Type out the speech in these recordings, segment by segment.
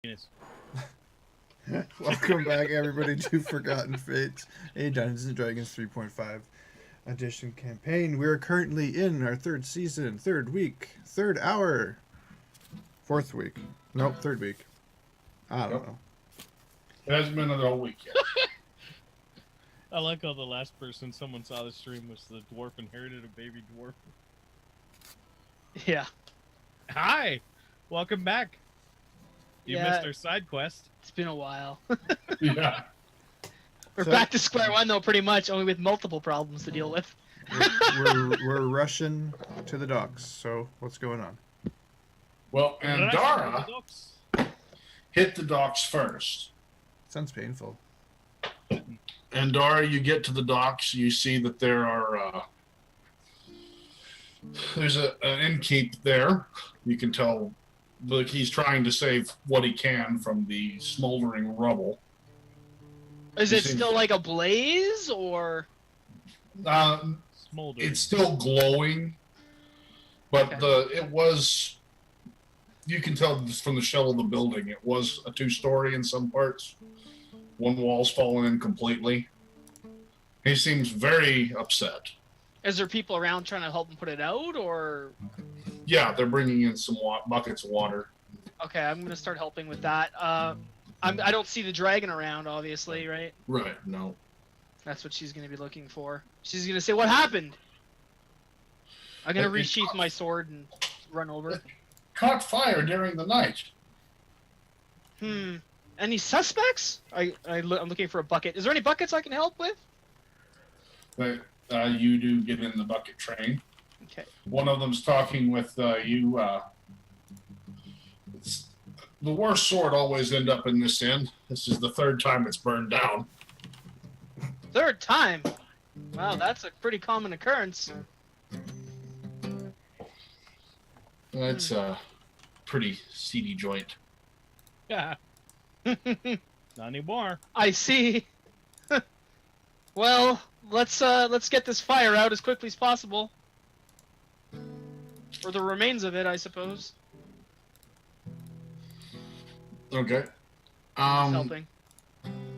Penis. Welcome back, everybody, to Forgotten Fates, a Dungeons & Dragons 3.5 edition campaign. We are currently in our third season, third week, third hour, fourth week. Nope, third week. I don't know. It hasn't been another whole week yet. I like how the last person someone saw the stream was the dwarf inherited a baby dwarf. Yeah. Hi! Welcome back. You missed our side quest. It's been a while. Yeah. We're back to square one, though, pretty much, only with multiple problems to deal with. We're rushing to the docks, so what's going on? Well, Andara hit the docks first. Sounds painful. Andara, you get to the docks, you see that there are, there's an innkeep there. You can tell, look, he's trying to save what he can from the smoldering rubble. Is it still like a blaze, or? Smoldering. It's still glowing, but Okay. it was, you can tell just from the shell of the building, it was a two-story in some parts. One wall's fallen in completely. He seems very upset. Is there people around trying to help him put it out, or? Yeah, they're bringing in some buckets of water. Okay, I'm gonna start helping with that. I don't see the dragon around, obviously, right? Right, no. That's what she's gonna be looking for. She's gonna say, "What happened?" I'm gonna resheath my sword and run over. Caught fire during the night. Any suspects? I'm looking for a bucket. Is there any buckets I can help with? But you do get in the bucket train. Okay. One of them's talking with you. The worst sword always end up in this inn. This is the third time it's burned down. Third time? Wow, that's a pretty common occurrence. That's a pretty seedy joint. Yeah. Not anymore. I see. Well, let's get this fire out as quickly as possible. Or the remains of it, I suppose. Okay. Helping.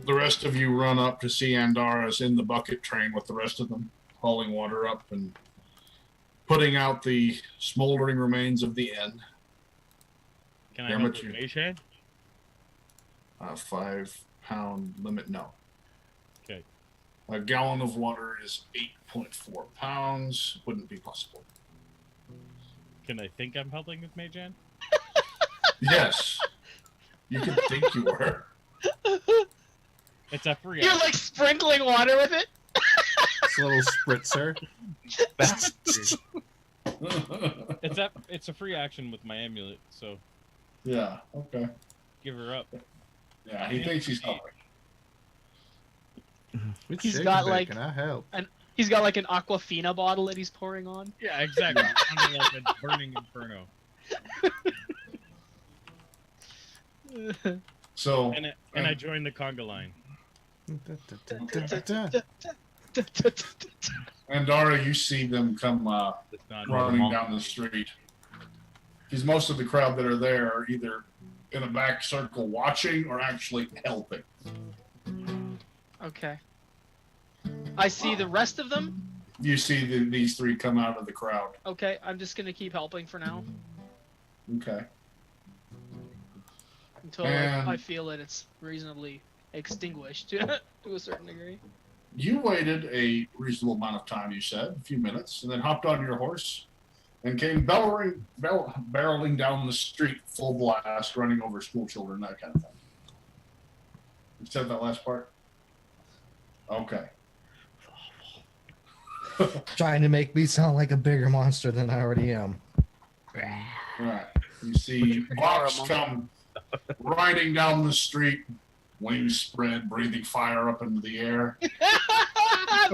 The rest of you run up to see Andara's in the bucket train with the rest of them, hauling water up and putting out the smoldering remains of the inn. Can I help with mage hand? 5-pound limit, no. Okay. A gallon of water is 8.4 pounds. Wouldn't be possible. Can I think I'm helping with mage hand? Yes. You could think you were. It's a free You're action. like sprinkling water with it? It's a little spritzer. It's a free action with my amulet, so Yeah, okay. give her up. Yeah, he thinks he's helping. He's got, like, Can I help? He's got like an Aquafina bottle that he's pouring on. Yeah, exactly. Under like a burning inferno. So, And I joined the conga line. Andara, you see them come It's not running normal. down the street. Because most of the crowd that are there are either in a back circle watching or actually helping. Okay. I see the rest of them. You see these three come out of the crowd. Okay, I'm just gonna keep helping for now Okay. until And- I feel that it's reasonably extinguished to a certain degree. You waited a reasonable amount of time, you said, a few minutes, and then hopped on your horse and came barreling down the street full blast, running over school children, that kind of thing. You said that last part? Okay. Trying to make me sound like a bigger monster than I already am. Right. You see Box come riding down the street, wings spread, breathing fire up into the air.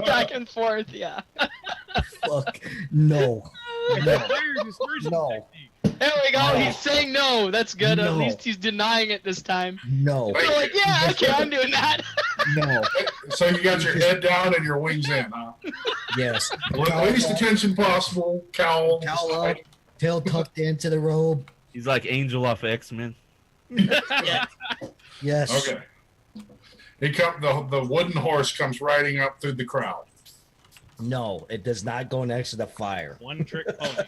Back and forth, yeah. Fuck. No. No. Fire dispersion No. technique. There we go. No. He's saying no. That's good. At No. least he's denying it this time. No. You're like, yeah, okay, I'm doing that. No. So you got your head down and your wings in, huh? Yes. With the least attention possible, cowl. Cowl up, tail tucked into the robe. He's like Angel off X-Men. Yes. Okay. The wooden horse comes riding up through the crowd. No, it does not go next to the fire. One trick pony.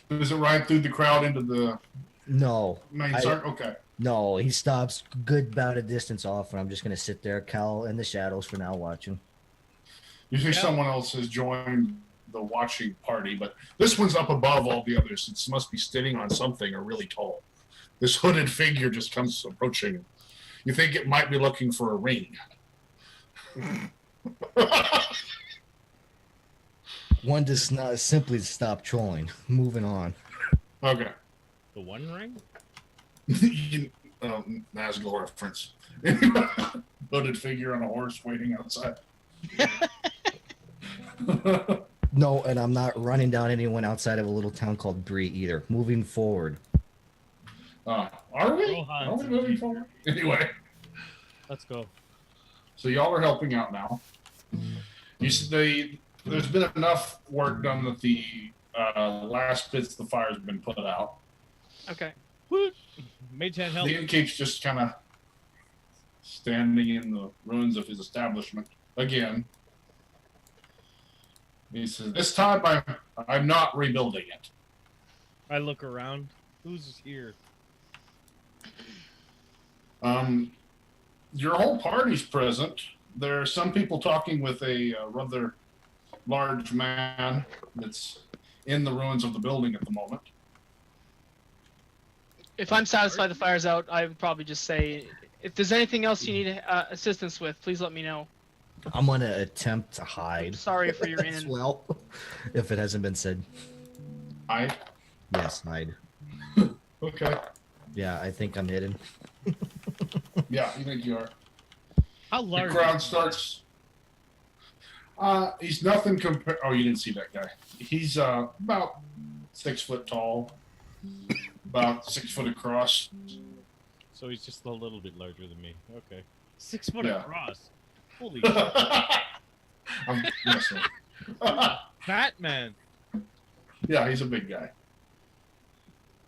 Does it ride through the crowd into the No. main circle? Okay. No, he stops good about a distance off, and I'm just gonna sit there, cowl in the shadows for now, watching. You see someone else has joined the watching party, but this one's up above all the others. It must be sitting on something or really tall. This hooded figure just comes approaching. You think it might be looking for a ring. One does not simply stop trolling. Moving on. Okay. The One Ring? Nazgul reference. Hooded figure on a horse waiting outside. No, and I'm not running down anyone outside of a little town called Bree either. Moving forward. Are we? Rohan. Are we moving forward? Anyway, Let's go. so y'all are helping out now. You see, there's been enough work done that the last bits of the fire has been put out. Okay. Woot! Mage hand help. The innkeep's just kind of standing in the ruins of his establishment again. He says, "This time I'm not rebuilding it." I look around. Who's here? Your whole party's present. There are some people talking with a rather large man that's in the ruins of the building at the moment. If I'm satisfied the fire's out, I would probably just say, if there's anything else you need assistance with, please let me know. I'm gonna attempt to I'm hide sorry for your as end. well, if it hasn't been said. Yes, hide. Okay. Yeah, I think I'm hidden. Yeah, you think you are. How The large? crowd starts. He's nothing compared. Oh, you didn't see that guy. He's about 6 foot tall, about 6 foot across. So he's just a little bit larger than me. Okay. 6 foot Yeah. across. Holy shit. I'm messing. Fat man. Yeah, he's a big guy.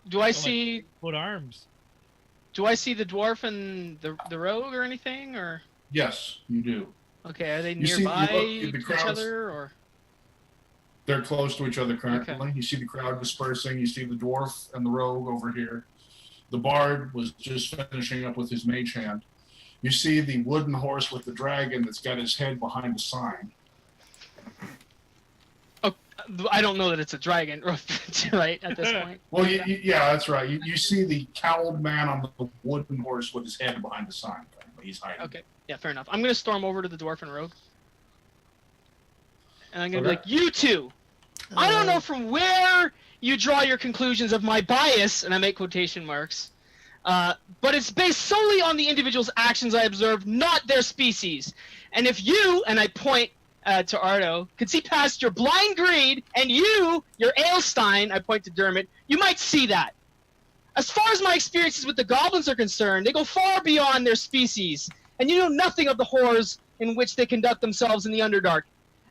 Do I see? Foot arms. Do I see the dwarf and the rogue or anything? Or Yes, you do. okay, are they You see- you nearby look at the to each crowds. other? Or They're close to each other currently. You see the crowd dispersing. You see the dwarf and the rogue over here. The bard was just finishing up with his mage hand. You see the wooden horse with the dragon that's got his head behind a sign. I don't know that it's a dragon, right? At this point. Well, yeah, that's right. You see the cowled man on the wooden horse with his head behind the sign. He's hiding. Okay, yeah, fair enough. I'm gonna storm over to the dwarf and rogue, and I'm gonna be Okay. like, "You two, I don't know from where you draw your conclusions of my bias," and I make quotation marks, but it's based solely on the individual's actions I observed, not their species. And if you, and I point to Ardo, could see past your blind greed, and your Aelstein, I point to Dermot, you might see that. As far as my experiences with the goblins are concerned, they go far beyond their species, and you know nothing of the horrors in which they conduct themselves in the Underdark.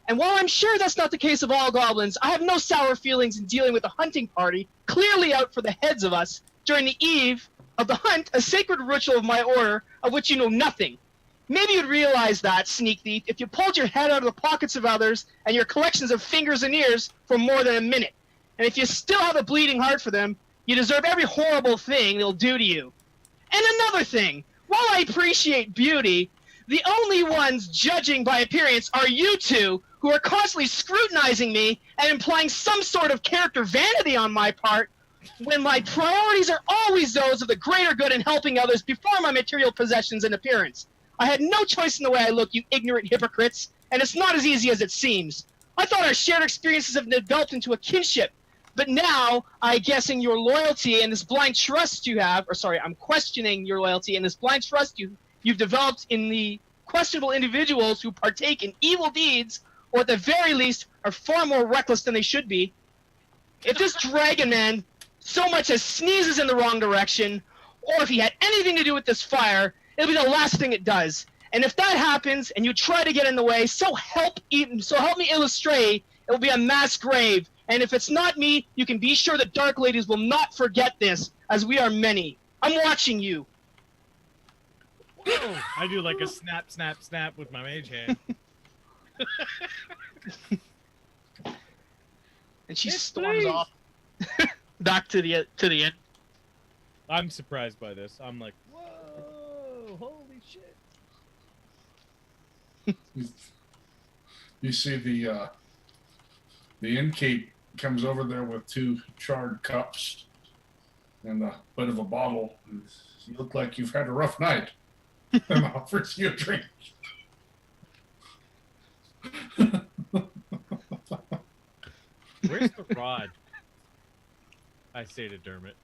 And while I'm sure that's not the case of all goblins, I have no sour feelings in dealing with a hunting party clearly out for the heads of us during the eve of the hunt, a sacred ritual of my order of which you know nothing. Maybe you'd realize that, sneak thief, if you pulled your head out of the pockets of others and your collections of fingers and ears for more than a minute. And if you still have a bleeding heart for them, you deserve every horrible thing they'll do to you. And another thing, while I appreciate beauty, the only ones judging by appearance are you two, who are constantly scrutinizing me and implying some sort of character vanity on my part, when my priorities are always those of the greater good in helping others before my material possessions and appearance. I had no choice in the way I look, you ignorant hypocrites, and it's not as easy as it seems. I thought our shared experiences have developed into a kinship, but now I'm guessing your loyalty and this blind trust you have, or sorry, I'm questioning your loyalty and this blind trust you've developed in the questionable individuals who partake in evil deeds, or at the very least are far more reckless than they should be. If this dragon man so much as sneezes in the wrong direction, or if he had anything to do with this fire, it'll be the last thing it does. And if that happens, and you try to get in the way, so help me illustrate, it will be a mass grave. And if it's not me, you can be sure the Dark Ladies will not forget this, as we are many. I'm watching you. Whoa! I do like a snap, snap, snap with my mage hand. And she Yes, storms please. off back to the inn. I'm surprised by this. I'm like, whoa! Holy shit! You see the innkeep comes over there with 2 charred cups and a bit of a bottle. You look like you've had a rough night, and offers you a drink. Where's the rod? I say to Dermot.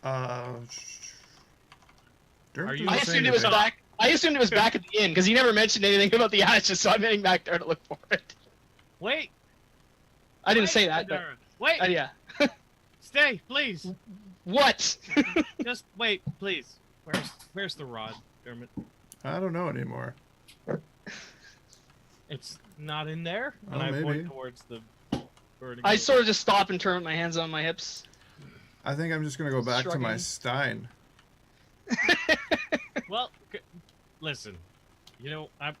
Dermot Are you- doesn't I say assumed it was anything. back. I assumed it was back at the inn because he never mentioned anything about the ashes, so I'm heading back there to look for it. Wait! I didn't Wait, say that, but Andara. Wait! yeah. Stay, please. What? Just wait, please. Where's the rod, Dermot? I don't know anymore. It's not in there. Oh, And I maybe. point towards the burning. I sort of just stop and turn with my hands on my hips. I think I'm just gonna go back to my Shrugging. stein. Well, listen. You know, I'm.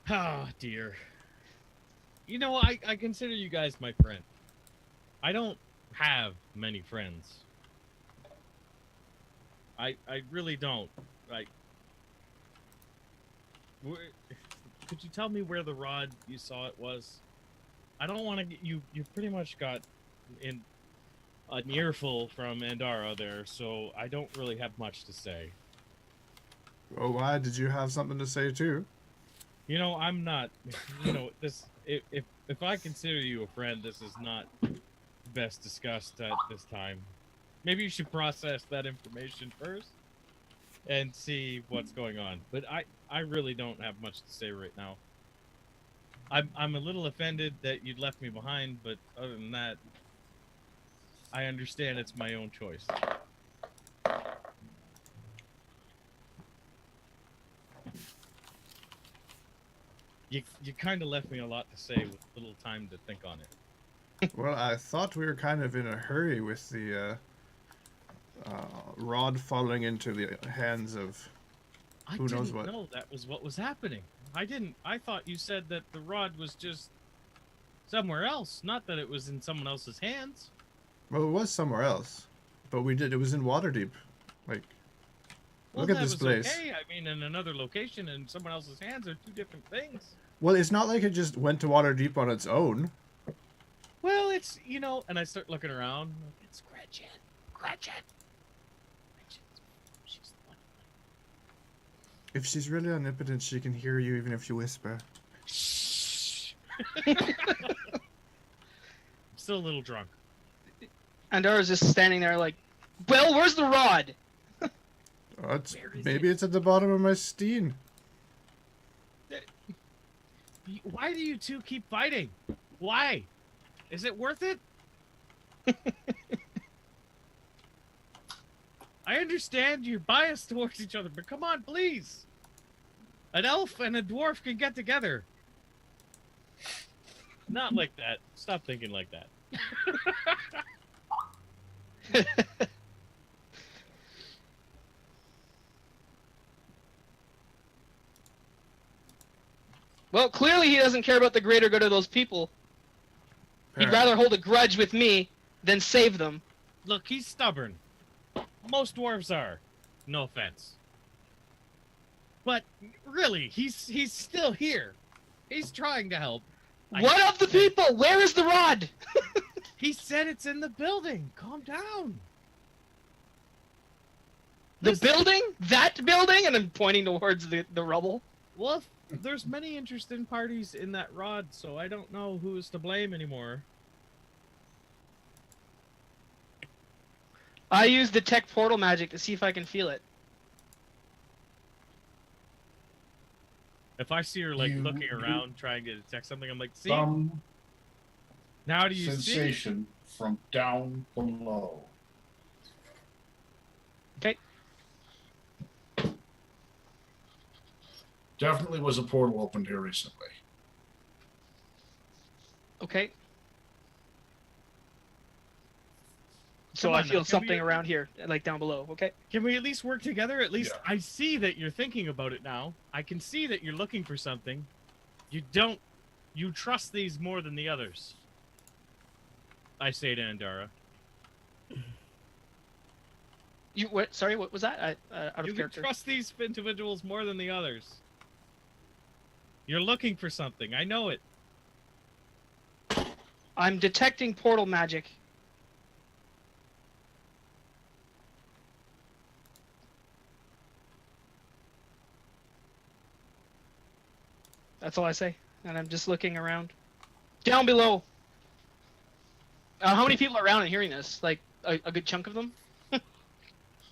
Oh dear. You know, I consider you guys my friend. I don't have many friends. I really don't. Could you tell me where the rod you saw it was? I don't want to get you. You pretty much got in an earful from Andara there, so I don't really have much to say. Oh, why did you have something to say too? You know, I'm not. You know, this. If I consider you a friend, this is not best discussed at this time. Maybe you should process that information first and see what's going on. But I really don't have much to say right now. I'm a little offended that you left me behind, but other than that, I understand it's my own choice. You kind of left me a lot to say with little time to think on it. Well, I thought we were kind of in a hurry with the rod falling into the hands of I Who knows didn't what? know that was what was happening. I thought you said that the rod was just somewhere else, not that it was in someone else's hands. Well, it was somewhere else, but it was in Waterdeep. Like, Well, look at that this was place. Okay. I mean, in another location and someone else's hands are two different things. Well, it's not like it just went to Waterdeep on its own. Well, it's, you know, and I start looking around. It's Gretchen. Gretchen. She's the one. If she's really omnipotent, she can hear you even if you whisper. Shh. I'm still a little drunk. Andara's just standing there like, well, where's the rod? Oh, Where is maybe it's at the bottom of my stein. Why do you two keep fighting? Why? Is it worth it? I understand you're biased towards each other, but come on, please. An elf and a dwarf can get together. Not like that. Stop thinking like that. Well, clearly he doesn't care about the greater good of those people. He'd Apparently. rather hold a grudge with me than save them. Look, he's stubborn. Most dwarves are. No offense. But really, he's still here. He's trying to help. What of the people? Where is the rod? He said it's in the building. Calm down. The Listen. building? That building? And I'm pointing towards the rubble. Well, there's many interested parties in that rod, so I don't know who is to blame anymore. I use detect portal magic to see if I can feel it. If I see her like You- looking around trying to detect something, I'm like, see, Some now do you see? sensation from down below. Okay. Definitely was a portal opened here recently. Okay. So Come I on now, feel can something we- around here, like down below. Okay. Can we at least work together? At least Yeah. I see that you're thinking about it now. I can see that you're looking for something. You trust these more than the others. I say to Andara. You what? Sorry, what was that? Out of You can character. trust these individuals more than the others. You're looking for something. I know it. I'm detecting portal magic. That's all I say. And I'm just looking around. Down below. How many people are around and hearing this? Like a good chunk of them?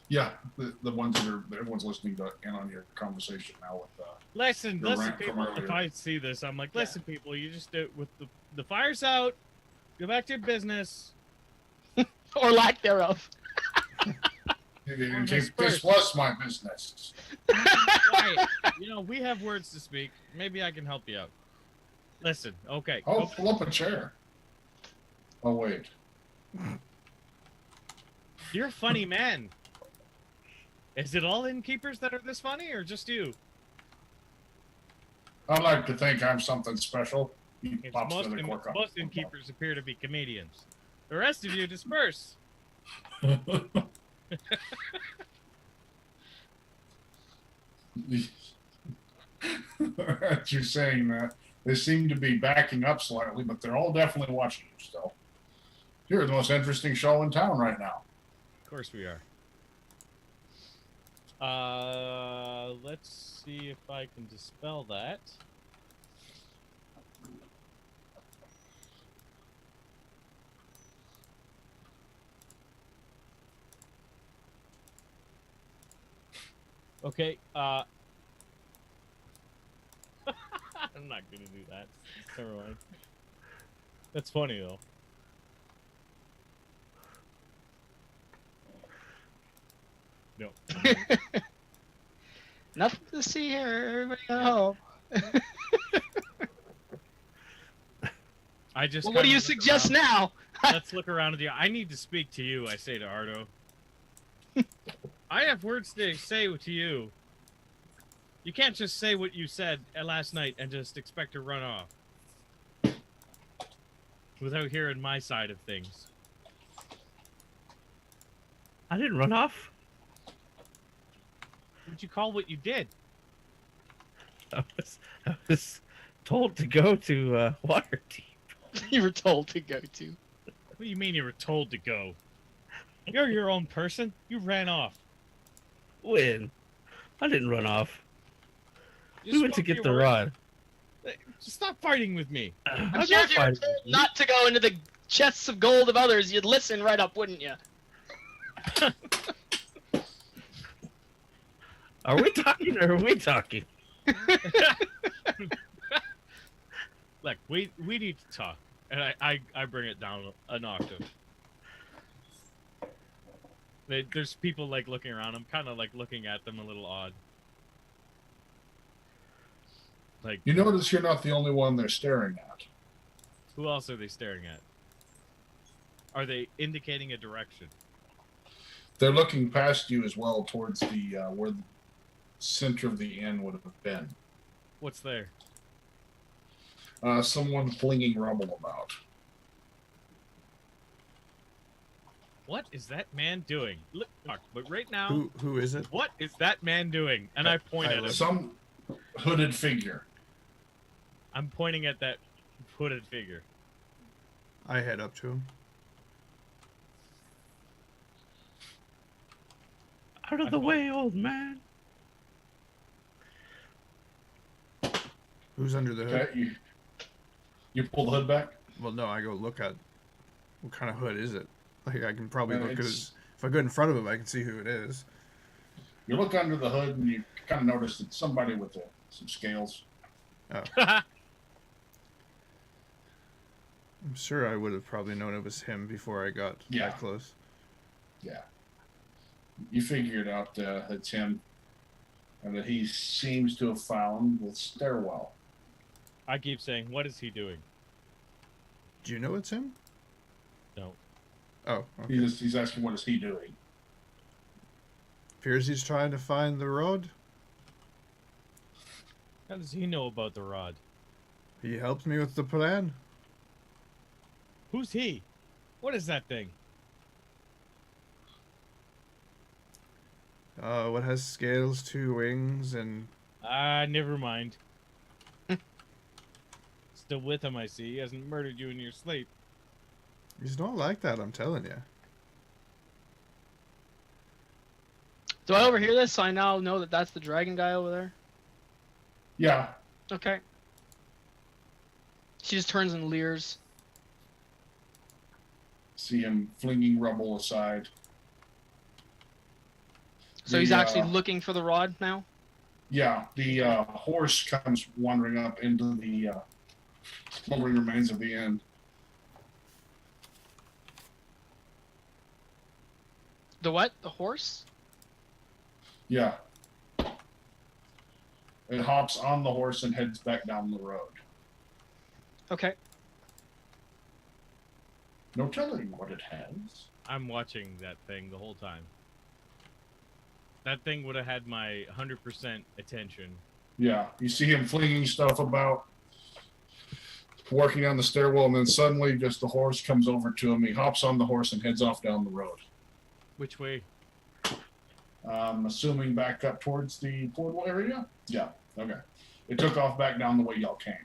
Yeah, the ones that are everyone's listening to in on your conversation now with. Listen, Your listen, rant from people. earlier. If I see this, I'm like, listen, people. You just do it with the fire's out. Go back to your business. Or lack thereof. This was my business. Quiet. You know, we have words to speak. Maybe I can help you out. Listen, okay. Oh, go- pull up a chair. Oh wait. You're a funny man. Is it all innkeepers that are this funny, or just you? I like to think I'm something special. He It's pops most, another cork up. most innkeepers appear to be comedians. The rest of you disperse. You're saying that they seem to be backing up slightly, but they're all definitely watching you still. You're the most interesting show in town right now. Of course we are. Let's see if I can dispel that. Okay, I'm not gonna do that. Never mind. That's funny though. No. Nothing to see here. Everybody at home. I just. Well, what do kinda you look suggest around. now? Let's look around at you. I need to speak to you, I say to Ardo. I have words to say to you. You can't just say what you said last night and just expect to run off. Without hearing my side of things. I didn't run off. What would you call what you did? I was told to go to Waterdeep. You were told to go to. What do you mean you were told to go? You're your own person. You ran off. When? I didn't run off. You We went to spoke get your the words. rod. Just stop fighting with me. I'm I'm sure not if you were fighting told with you. not to go into the chests of gold of others, you'd listen right up, wouldn't you? Are we talking or are we talking? Look, we need to talk. And I bring it down an octave. There's people like looking around. I'm kind of like looking at them a little odd. Like, You notice you're not the only one they're staring at. who else are they staring at? Are they indicating a direction? They're looking past you as well towards the where the center of the inn would have been. What's there? Someone flinging rubble about. What is that man doing? Look, but right now, Who is it? what is that man doing? And I point at him. Some hooded figure. I'm pointing at that hooded figure. I head up to him. Out of the way, old man. Who's under the hood? Okay, you pull the hood back. Well, no, I go look at what kind of hood is it. Like I can probably look at It's- his. If I go in front of him, I can see who it is. You look under the hood and you kind of notice it's somebody with some scales. I'm sure I would have probably known it was him before I got Yeah. that close. Yeah. You figured out it's him, and that he seems to have found the stairwell. I keep saying, what is he doing? Do you know it's him? No. Oh, okay. He's asking what is he doing. Appears he's trying to find the road. How does he know about the rod? He helped me with the plan. Who's he? What is that thing? What has scales, 2 wings, and Never mind. Still with him, I see. He hasn't murdered you in your sleep. he's not like that, I'm telling you. Do I overhear this so I now know that that's the dragon guy over there? Yeah. Okay. She just turns and leers. See him flinging rubble aside. So he's actually looking for the rod now? Yeah, the horse comes wandering up into the smoldering remains of the inn. The what? The horse? Yeah. It hops on the horse and heads back down the road. Okay. No telling what it has. I'm watching that thing the whole time. That thing would have had my 100% attention. Yeah, you see him flinging stuff about, working on the stairwell, and then suddenly just the horse comes over to him. He hops on the horse and heads off down the road. Which way? Assuming back up towards the portal area? Yeah, okay. It took off back down the way y'all came.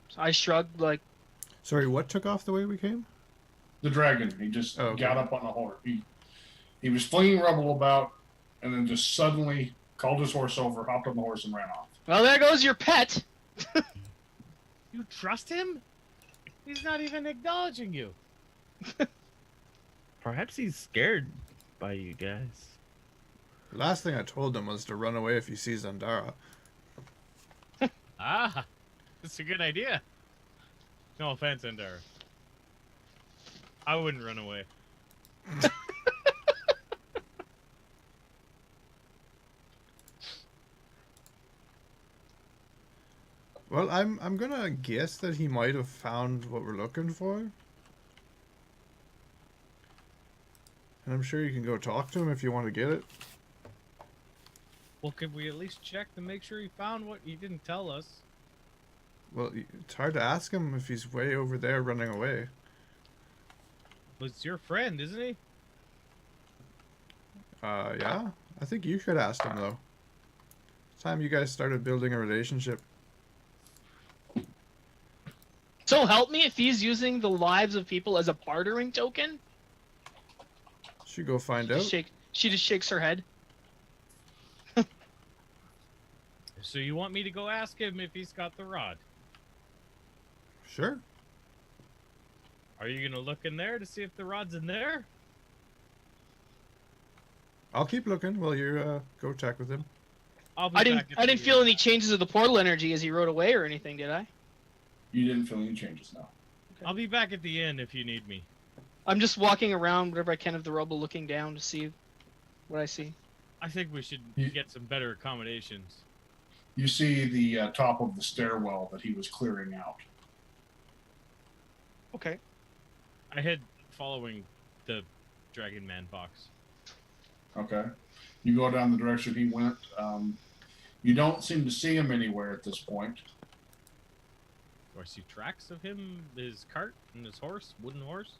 So I shrugged like, Sorry, what took off the way we came? The dragon, he just Okay. got up on the horse. He was flinging rubble about, and then just suddenly called his horse over, hopped on the horse, and ran off. well, there goes your pet. You trust him? He's not even acknowledging you. Perhaps he's scared by you guys. The last thing I told him was to run away if he sees Andara. Ah, that's a good idea. No offense, Andara. I wouldn't run away. Well, I'm gonna guess that he might have found what we're looking for. And I'm sure you can go talk to him if you want to get it. Well, could we at least check to make sure he found what he didn't tell us? Well, it's hard to ask him if he's way over there running away. Well, it's your friend, isn't he? Yeah. I think you should ask him, though. It's time you guys started building a relationship. So help me if he's using the lives of people as a bartering token? Should go find out. She just shakes her head. So you want me to go ask him if he's got the rod? Sure. Are you gonna look in there to see if the rod's in there? I'll keep looking while you go check with him. I'll be I back didn't at feel any changes of the portal energy as he rode away or anything, did I? You didn't feel any changes now. I'll be back at the inn if you need me. I'm just walking around whatever I can of the rubble, looking down to see what I see. I think we should You- get some better accommodations. You see the top of the stairwell that he was clearing out. Okay. I head following the Dragon Man box. Okay. You go down the direction he went. You don't seem to see him anywhere at this point. Do I see tracks of him, his cart, and his horse, wooden horse?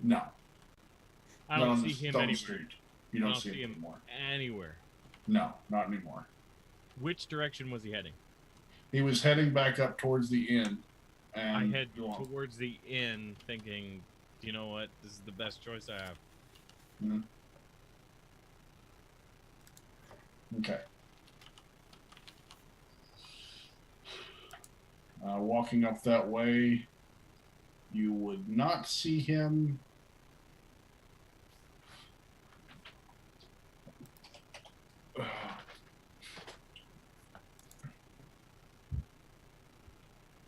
No. I Not don't on see the him stone anywhere. street. You don't see him anymore. Anywhere. No, not anymore. Which direction was he heading? He was heading back up towards the inn. And I head go on. towards the inn thinking, you know what, this is the best choice I have. Mhm. Okay. Walking up that way, you would not see him.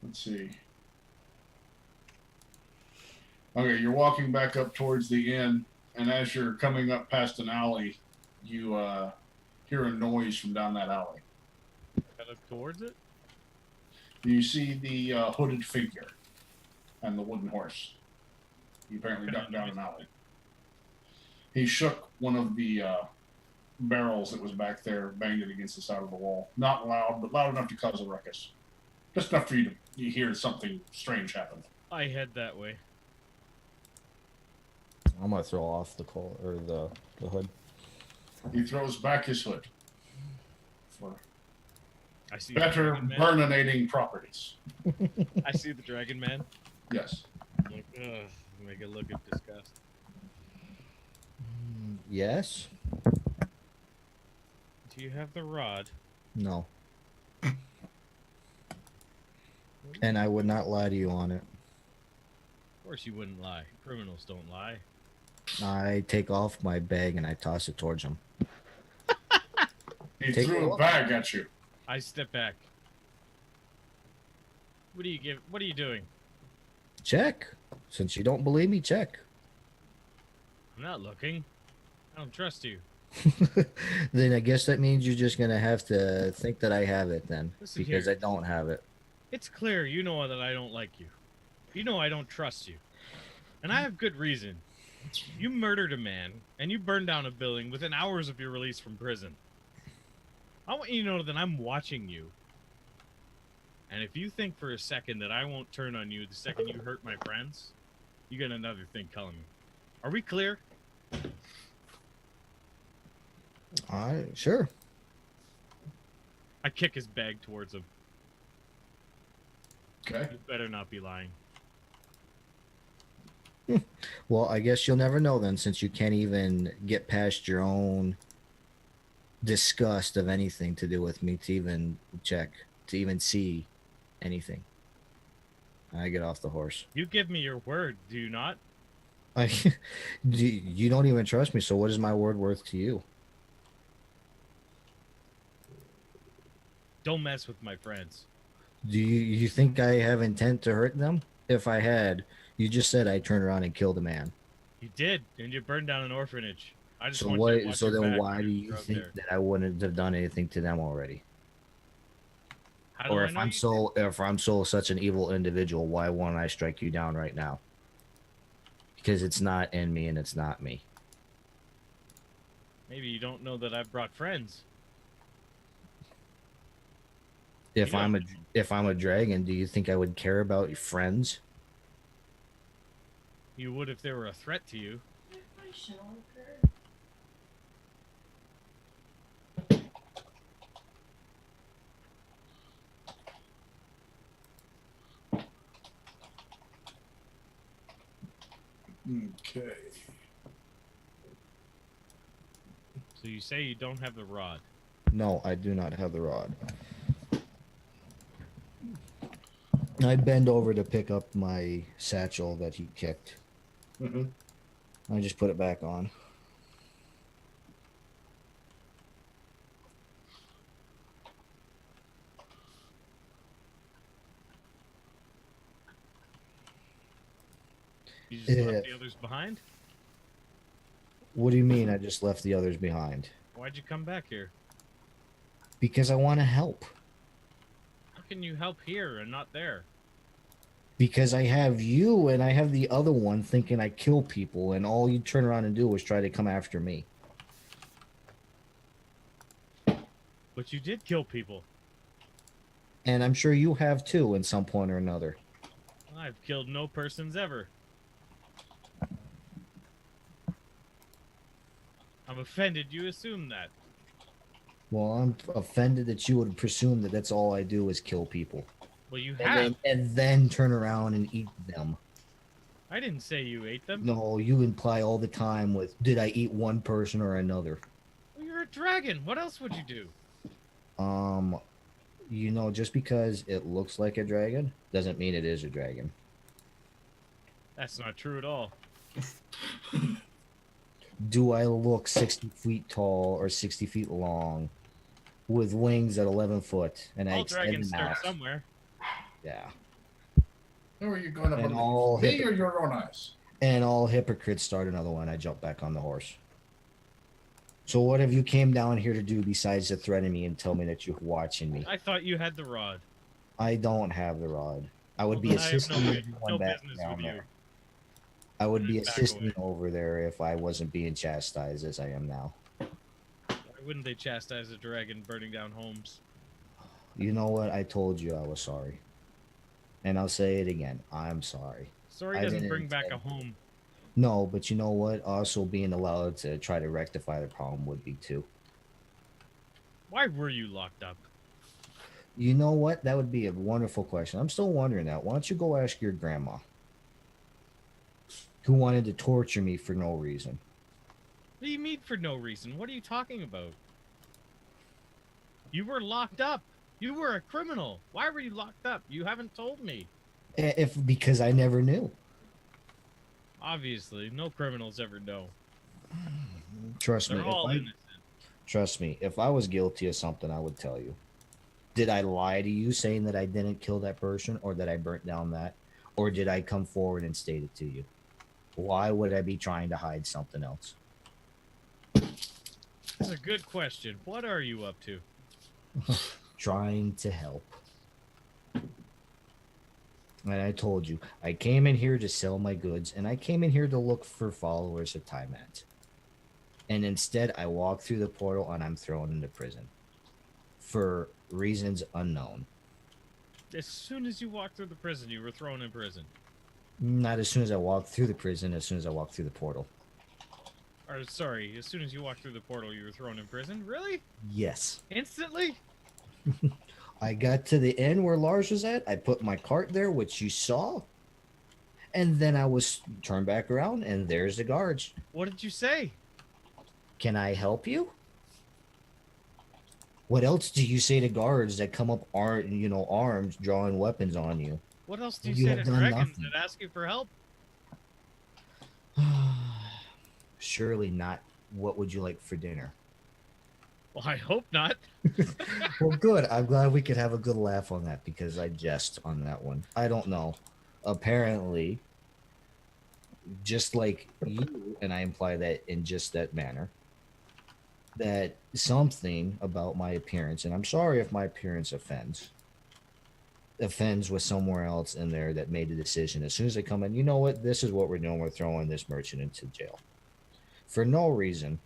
Let's see. Okay, you're walking back up towards the inn, and as you're coming up past an alley, you hear a noise from down that alley. Gotta towards it? You see the hooded figure and the wooden horse. He apparently ducked down an alley. He shook one of the barrels that was back there, banged it against the side of the wall. Not loud, but loud enough to cause a ruckus. Just enough for you to hear something strange happen. I head that way. I'm gonna throw off the the hood. He throws back his hood for I see better the Dragon Man. burninating properties. I see the Dragon Man. Yes. I'm like, ugh, make it look of disgust. Yes. Do you have the rod? No. And I would not lie to you on it. Of course you wouldn't lie. Criminals don't lie. I take off my bag and I toss it towards him. He Take threw a a look. bag at you. I step back. What are you doing? Check. Since you don't believe me, check. I'm not looking. I don't trust you. Then I guess that means you're just gonna have to think that I have it then, Listen because here. I don't have it. It's clear you know that I don't like you. You know I don't trust you. And I have good reason. You murdered a man, and you burned down a building within hours of your release from prison. I want you to know that I'm watching you. And if you think for a second that I won't turn on you the second you hurt my friends, you got another thing coming. Are we clear? Sure. I kick his bag towards him. Okay. You better not be lying. Well, I guess you'll never know then, since you can't even get past your own disgust of anything to do with me to even check, to even see anything. I get off the horse. You give me your word, do you not? You don't even trust me, so what is my word worth to you? Don't mess with my friends. Do you think I have intent to hurt them? If I had, you just said I turned around and killed a man. You did, and you burned down an orphanage. I just So want you to what? watch So your then back why when do you're you out think there. that I wouldn't have done anything to them already? How do Or I if know I'm you did? if I'm so such an evil individual, why won't I strike you down right now? Because it's not in me and it's not me. Maybe you don't know that I've brought friends. If You I'm a dragon, do you think I would care about your friends? You would if they were a threat to you. Okay. So you say you don't have the rod. No, I do not have the rod. I bend over to pick up my satchel that he kicked. Mm-hmm. I just put it back on. You just Yeah. left the others behind? What do you mean I just left the others behind? Why'd you come back here? Because I want to help. How can you help here and not there? Because I have you and I have the other one thinking I kill people, and all you turn around and do is try to come after me. But you did kill people. And I'm sure you have too, in some point or another. I've killed no persons ever. I'm offended you assume that. Well, I'm offended that you would presume that that's all I do is kill people. Well, you have. And then turn around and eat them. I didn't say you ate them. No, you imply all the time with, did I eat one person or another? Well, you're a dragon. What else would you do? You know, just because it looks like a dragon doesn't mean it is a dragon. That's not true at all. Do I look 60 feet tall or 60 feet long with wings at 11 foot and I All extend dragons them start out? somewhere. Yeah. Who are you going to And believe? all Me or your own eyes? And all hypocrites start another one. I jump back on the horse. So what have you came down here to do besides to threaten me and tell me that you're watching me? I thought you had the rod. I don't have the rod. I would Well, be then I have assisting no everyone back business down with you. there. I would be Back assisting away. over there if I wasn't being chastised as I am now. Why wouldn't they chastise a dragon burning down homes? You know what? I told you I was sorry. And I'll say it again. I'm sorry. Sorry I doesn't didn't bring back a intend- home. No, but you know what? Also being allowed to try to rectify the problem would be too. Why were you locked up? You know what? That would be a wonderful question. I'm still wondering that. Why don't you go ask your grandma, who wanted to torture me for no reason? What do you mean for no reason? What are you talking about? You were locked up. You were a criminal. Why were you locked up? You haven't told me. If because I never knew. Obviously, no criminals ever know. Trust me. They're all innocent. Trust me. If I was guilty of something, I would tell you. Did I lie to you saying that I didn't kill that person or that I burnt down that? Or did I come forward and state it to you? Why would I be trying to hide something else? That's a good question. What are you up to? Trying to help. And I told you, I came in here to sell my goods, and I came in here to look for followers of Tymat. And instead, I walk through the portal and I'm thrown into prison. For reasons unknown. As soon as you walked through the prison, you were thrown in prison. Not as soon as I walked through the prison, as soon as I walked through the portal. Or, sorry, as soon as you walked through the portal, you were thrown in prison? Really? Yes. Instantly? I got to the end where Lars was at. I put my cart there, which you saw. And then I was turned back around, and there's the guards. What did you say? Can I help you? What else do you say to guards that come up armed, drawing weapons on you? What else do You you say have to done dragons nothing. that ask you for help? Surely not. What would you like for dinner? Well, I hope not. Well, good. I'm glad we could have a good laugh on that because I jest on that one. I don't know. Apparently, just like you, and I imply that in just that manner, that something about my appearance, and I'm sorry if my appearance offends with somewhere else in there that made a decision. As soon as they come in, you know what? This is what we're doing. We're throwing this merchant into jail for no reason.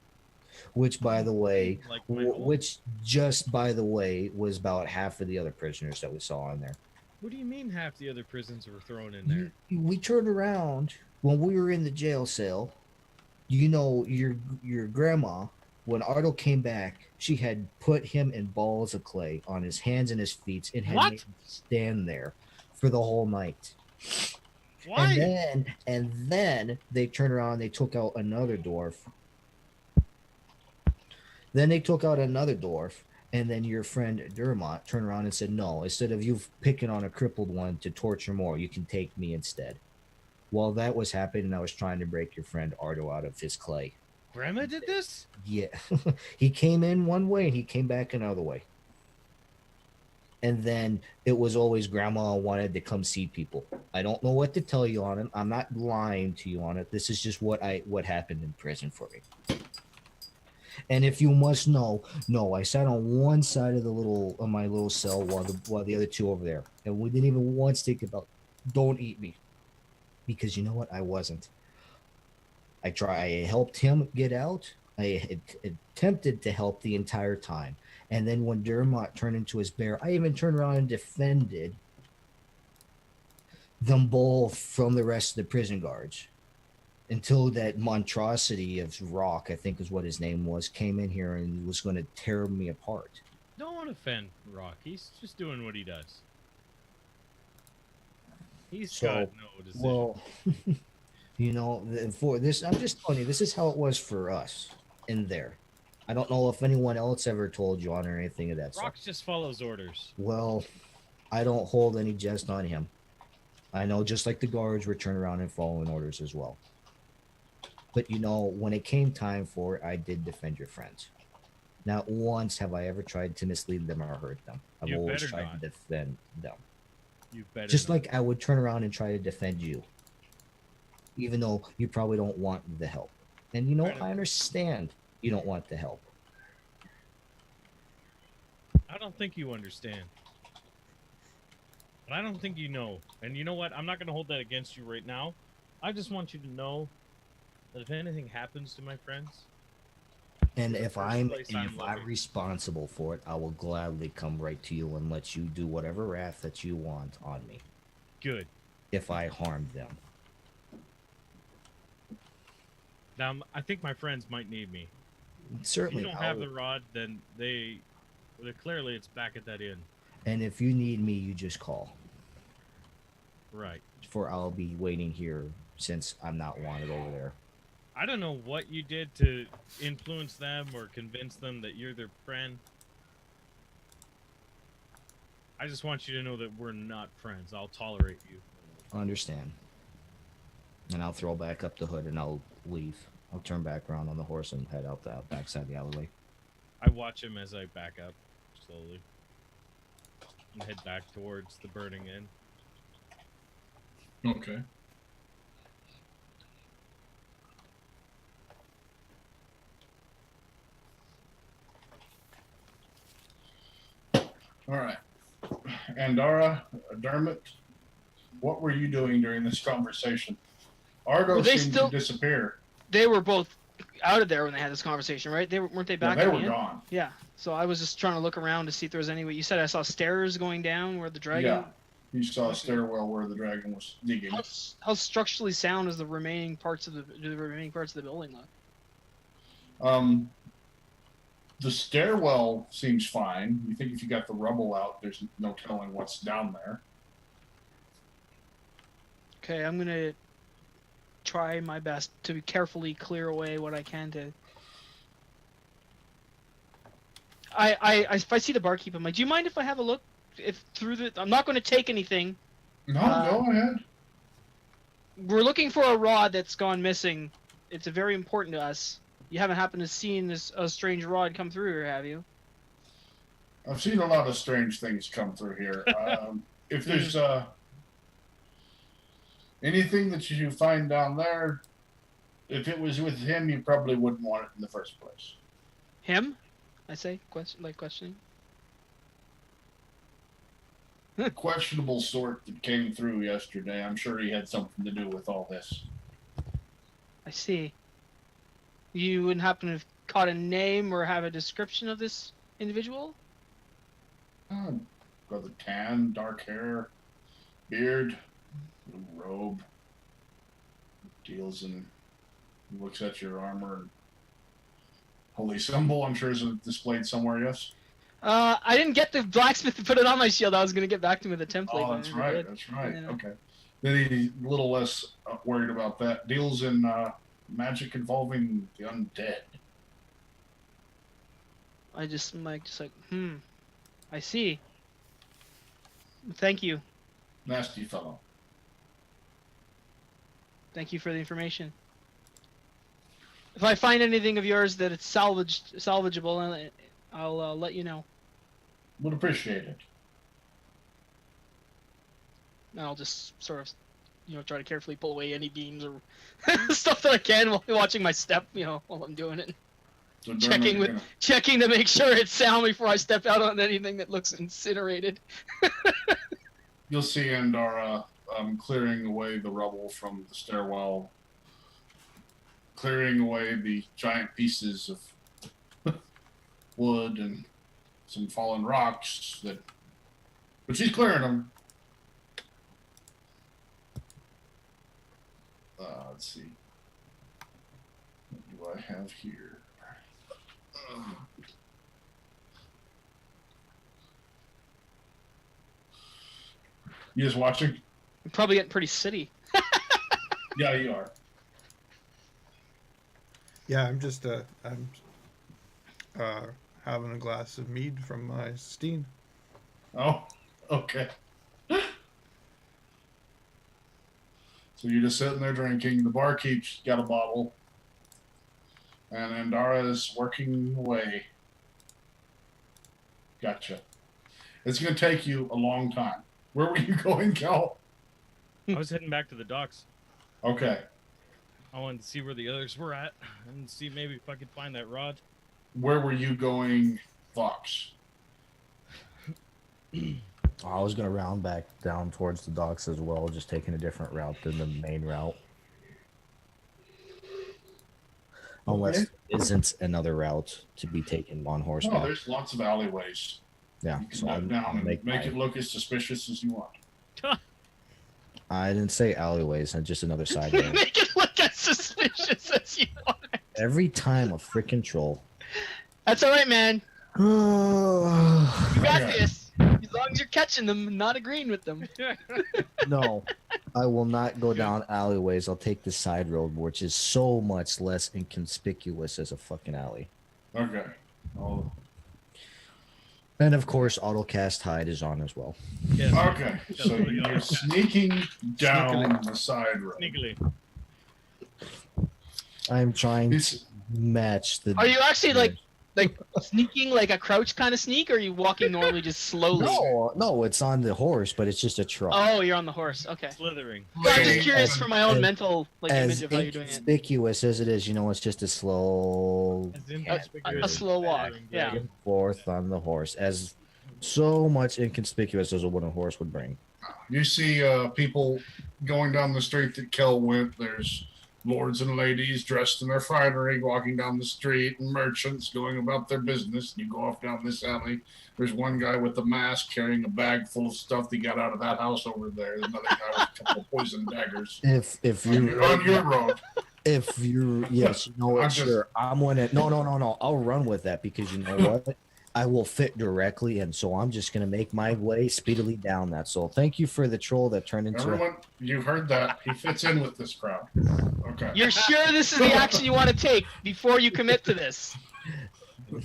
Which, by the way, Like my whole- which just by the way was about half of the other prisoners that we saw in there. What do you mean half the other prisons were thrown in there? We turned around when we were in the jail cell. You know, your grandma, when Ardo came back, she had put him in balls of clay on his hands and his feet and had What? made him stand there for the whole night. Why? And then they turned around and they took out another dwarf. Then they took out another dwarf, and then your friend Dermot turned around and said, no, instead of you picking on a crippled one to torture more, you can take me instead. While that was happening, I was trying to break your friend Ardo out of his clay. Grandma did this? Yeah. He came in one way, and he came back another way. And then it was always Grandma wanted to come see people. I don't know what to tell you on it. I'm not lying to you on it. This is just what happened in prison for me. And if you must know, no, I sat on one side of my little cell while the other two over there, and we didn't even once think about, don't eat me, because you know what, I wasn't. I helped him get out. I attempted to help the entire time, and then when Dermot turned into his bear, I even turned around and defended them both from the rest of the prison guards. Until that monstrosity of Rock, I think is what his name was, came in here and was going to tear me apart. Don't offend Rock. He's just doing what he does. He's got no decision. Well, you know, for this, I'm just telling you, this is how it was for us in there. I don't know if anyone else ever told you on or anything of that Rock stuff. just follows orders. Well, I don't hold any jest on him. I know just like the guards were turning around and following orders as well. But, you know, when it came time for it, I did defend your friends. Not once have I ever tried to mislead them or hurt them. I've You always better tried not. to defend them. You better Just not. like I would turn around and try to defend you. Even though you probably don't want the help. And, you know, Better. I understand. You don't want the help. I don't think you understand. But I don't think you know. And you know what? I'm not going to hold that against you right now. I just want you to know that if anything happens to my friends, And the if first I'm place I'm responsible for it, I will gladly come right to you and let you do whatever wrath that you want on me. good. If I harmed them. Now, I think my friends might need me. Certainly. If you don't have the rod, then clearly it's back at that inn. And if you need me, you just call. Right. For I'll be waiting here since I'm not wanted over there. I don't know what you did to influence them or convince them that you're their friend. I just want you to know that we're not friends. I'll tolerate you. Understand. And I'll throw back up the hood and I'll leave. I'll turn back around on the horse and head out the backside of the alleyway. I watch him as I back up slowly and head back towards the burning inn. Okay. All right. Andara, Dermot, what were you doing during this conversation? Ardo Were they seemed still- to disappear. They were both out of there when they had this conversation, right? Weren't they Yeah, back? they in the were inn? gone. Yeah. So I was just trying to look around to see if there was any way. You said I saw stairs going down where the dragon. Yeah. You saw a stairwell where the dragon was digging. How structurally sound is the remaining parts of the building look? The stairwell seems fine. You think if you got the rubble out, there's no telling what's down there. Okay, I'm gonna try my best to carefully clear away what I can to. If I see the barkeep, I'm like, do you mind if I have a look? If through the, I'm not going to take anything. No, go ahead. We're looking for a rod that's gone missing. It's very important to us. You haven't happened to seen a strange rod come through here, have you? I've seen a lot of strange things come through here. If there's anything that you find down there, if it was with him, you probably wouldn't want it in the first place. Him? I say, questioning. Questionable sort that came through yesterday. I'm sure he had something to do with all this. I see. You wouldn't happen to have caught a name or have a description of this individual? Brother tan, dark hair, beard, blue robe. Deals in, looks at your armor and holy symbol. I'm sure is displayed somewhere. Yes. I didn't get the blacksmith to put it on my shield. I was gonna get back to him with a template. Oh, but I that's never right. did. That's right. Yeah. Okay. Then he's a little less worried about that. Deals in magic involving the undead. I just like I see. Thank you. Nasty fellow. Thank you for the information. If I find anything of yours that it's salvageable, I'll let you know. Would appreciate it. And I'll just sort of, try to carefully pull away any beams or stuff that I can while watching my step, while I'm doing it. So Dermot, Checking to make sure it's sound before I step out on anything that looks incinerated. you'll see Andara clearing away the rubble from the stairwell, clearing away the giant pieces of wood and some fallen rocks but she's clearing them. Let's see. What do I have here? You just watching? I'm probably getting pretty city. Yeah, you are. Yeah, I'm just having a glass of mead from my Steen. Oh, okay. So you're just sitting there drinking. The barkeep's got a bottle. And Andara is working away. Gotcha. It's going to take you a long time. Where were you going, Cal? I was heading back to the docks. Okay. I wanted to see where the others were at and see maybe if I could find that rod. Where were you going, Fox? I was gonna round back down towards the docks as well, just taking a different route than the main route. Unless there isn't another route to be taken on No, horseback. there's lots of alleyways. Yeah, You can so duck I'm down gonna and make make my- it look as suspicious as you want. I didn't say alleyways, and just another side road. Make it look as suspicious as you want. Every time a freaking troll. That's all right, man. You got Okay. this. As long as you're catching them and not agreeing with them. No, I will not go down alleyways. I'll take the side road, which is so much less inconspicuous as a fucking alley. Okay. Oh, And of course, autocast hide is on as well. Yes. okay. So you're sneaking down the side road. Sneakily. I'm trying It's- to match the. Are you actually like sneaking like a crouch kind of sneak, or are you walking normally just slowly? No, it's on the horse, but it's just a trot. Oh, you're on the horse. Okay. Slithering. Well, I'm just curious for my own As- mental like As image of how you're doing it. inconspicuous as it is, it's just a slow As inconspicuous a slow as walk, battering yeah. dragon. forth on the horse, as so much inconspicuous as a wooden horse would bring. You see people going down the street that Kel went. There's lords and ladies dressed in their finery walking down the street, and merchants going about their business. You go off down this alley. There's one guy with a mask carrying a bag full of stuff he got out of that house over there. There's another guy with a couple of poison daggers. If On you your road. If you yes, you know what, I'm just- sure. I'm gonna no. I'll run with that because you know what? I will fit directly in, so I'm just gonna make my way speedily down that. So thank you for the troll that turned into Everyone, you've heard that. He fits in with this crowd. Okay. You're sure this is the action you want to take before you commit to this?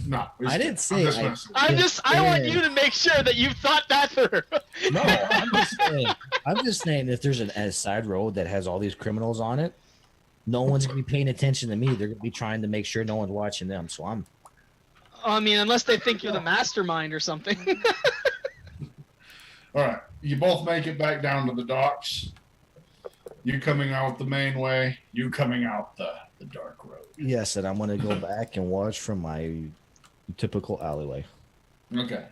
No, I didn't say just I- messing with I want you to make sure that you've thought that through. No, I'm just saying if there's a side road that has all these criminals on it, no one's gonna be paying attention to me. They're gonna be trying to make sure no one's watching them. So I'm I mean, unless they think you're the mastermind or something. All right. You both make it back down to the docks. You coming out the main way. You coming out the dark road. yes, and I'm gonna go back and watch from my typical alleyway. Okay.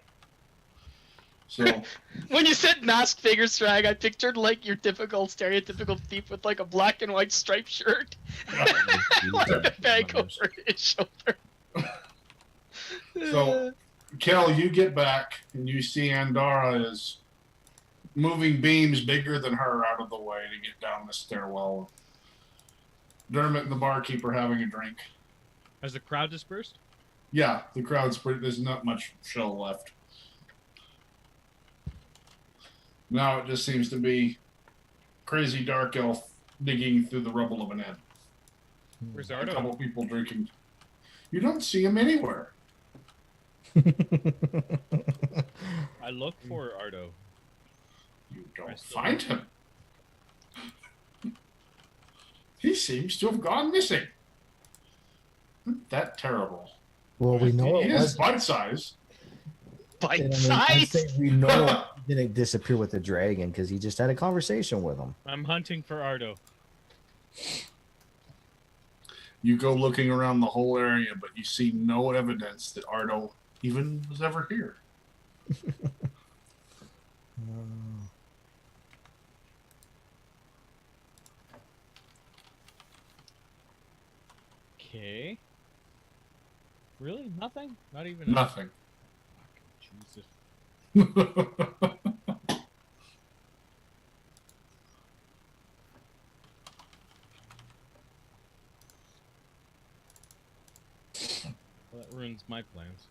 So When you said masked figure, Sragg, I pictured like your typical stereotypical thief with like a black and white striped shirt, with a bag over his shoulder. So, Kel, you get back and you see Andara is moving beams bigger than her out of the way to get down the stairwell. Dermot and the barkeeper having a drink. Has the crowd dispersed? Yeah, the crowd's pretty. There's not much show left. Now it just seems to be crazy dark elf digging through the rubble of an inn. Where's A Ardo? couple people drinking. You don't see him anywhere. I look for Ardo. You don't I still- find him. He seems to have gone missing. Isn't that terrible? Well, we know he it is was. bite size. Bite I size. say we know he didn't disappear with the dragon because he just had a conversation with him. I'm hunting for Ardo. You go looking around the whole area, but you see no evidence that Ardo even was ever here. Okay. Really? Nothing? Not even a- Nothing. Jesus. Well, that ruins my plans.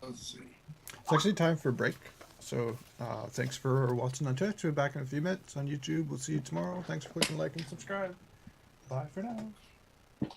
Let's see. It's actually time for a break. So thanks for watching on Twitch. We'll be back in a few minutes on YouTube. We'll see you tomorrow. Thanks for clicking like and subscribe. Bye for now.